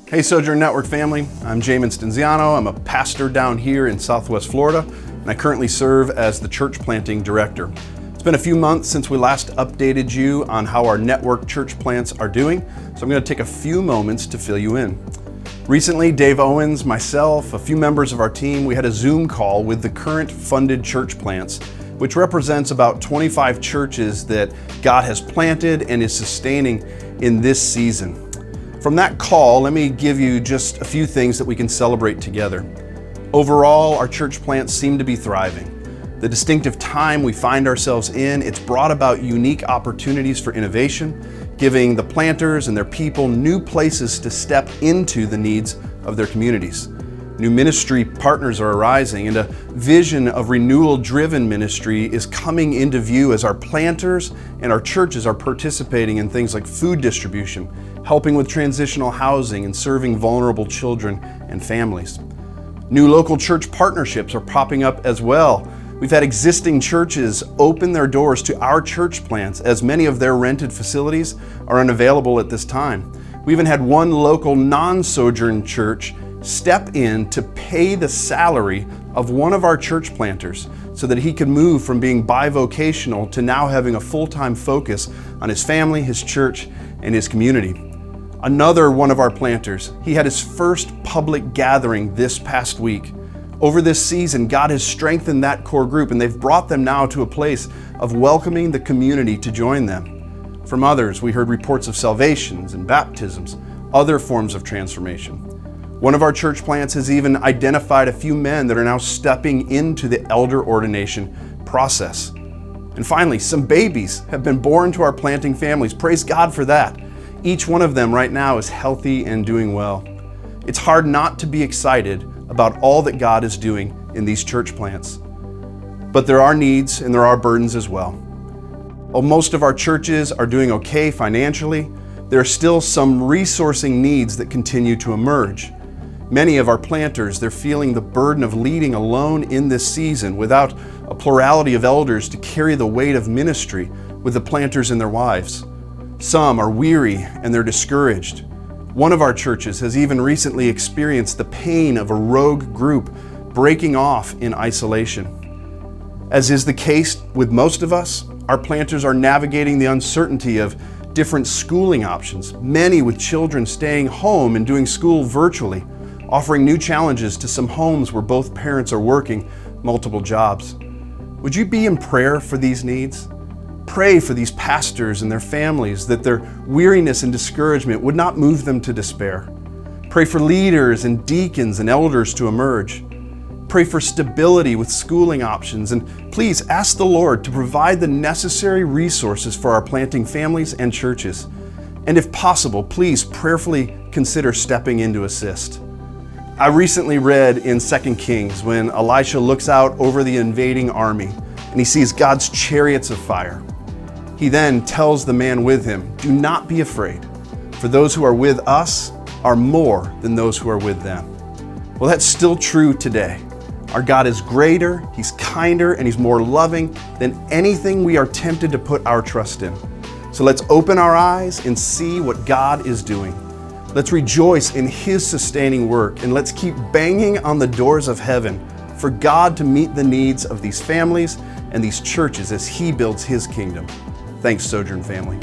Hey Sojourn Network family, I'm Jamin Stenziano. I'm a pastor down here in Southwest Florida, and I currently serve as the church planting director. It's been a few months since we last updated you on how our network church plants are doing, so I'm going to take a few moments to fill you in. Recently, Dave Owens, myself, a few members of our team, we had a Zoom call with the current funded church plants, which represents about 25 churches that God has planted and is sustaining in this season. From that call, let me give you just a few things that we can celebrate together. Overall, our church plants seem to be thriving. The distinctive time we find ourselves in, it's brought about unique opportunities for innovation, giving the planters and their people new places to step into the needs of their communities. New ministry partners are arising, and a vision of renewal-driven ministry is coming into view as our planters and our churches are participating in things like food distribution, helping with transitional housing, and serving vulnerable children and families. New local church partnerships are popping up as well. We've had existing churches open their doors to our church plants as many of their rented facilities are unavailable at this time. We even had one local non-Sojourn church step in to pay the salary of one of our church planters so that he could move from being bivocational to now having a full-time focus on his family, his church, and his community. Another one of our planters, he had his first public gathering this past week. Over this season, God has strengthened that core group, and they've brought them now to a place of welcoming the community to join them. From others, we heard reports of salvations and baptisms, other forms of transformation. One of our church plants has even identified a few men that are now stepping into the elder ordination process. And finally, some babies have been born to our planting families. Praise God for that. Each one of them right now is healthy and doing well. It's hard not to be excited about all that God is doing in these church plants. But there are needs and there are burdens as well. While most of our churches are doing okay financially, there are still some resourcing needs that continue to emerge. Many of our planters, they're feeling the burden of leading alone in this season without a plurality of elders to carry the weight of ministry with the planters and their wives. Some are weary and they're discouraged. One of our churches has even recently experienced the pain of a rogue group breaking off in isolation. As is the case with most of us, our planters are navigating the uncertainty of different schooling options, many with children staying home and doing school virtually, offering new challenges to some homes where both parents are working multiple jobs. Would you be in prayer for these needs? Pray for these pastors and their families that their weariness and discouragement would not move them to despair. Pray for leaders and deacons and elders to emerge. Pray for stability with schooling options, and please ask the Lord to provide the necessary resources for our planting families and churches. And if possible, please prayerfully consider stepping in to assist. I recently read in 2 Kings when Elisha looks out over the invading army and he sees God's chariots of fire. He then tells the man with him, "Do not be afraid, for those who are with us are more than those who are with them." Well, that's still true today. Our God is greater, He's kinder, and He's more loving than anything we are tempted to put our trust in. So let's open our eyes and see what God is doing. Let's rejoice in His sustaining work, and let's keep banging on the doors of heaven for God to meet the needs of these families and these churches as He builds His kingdom. Thanks, Sojourn family.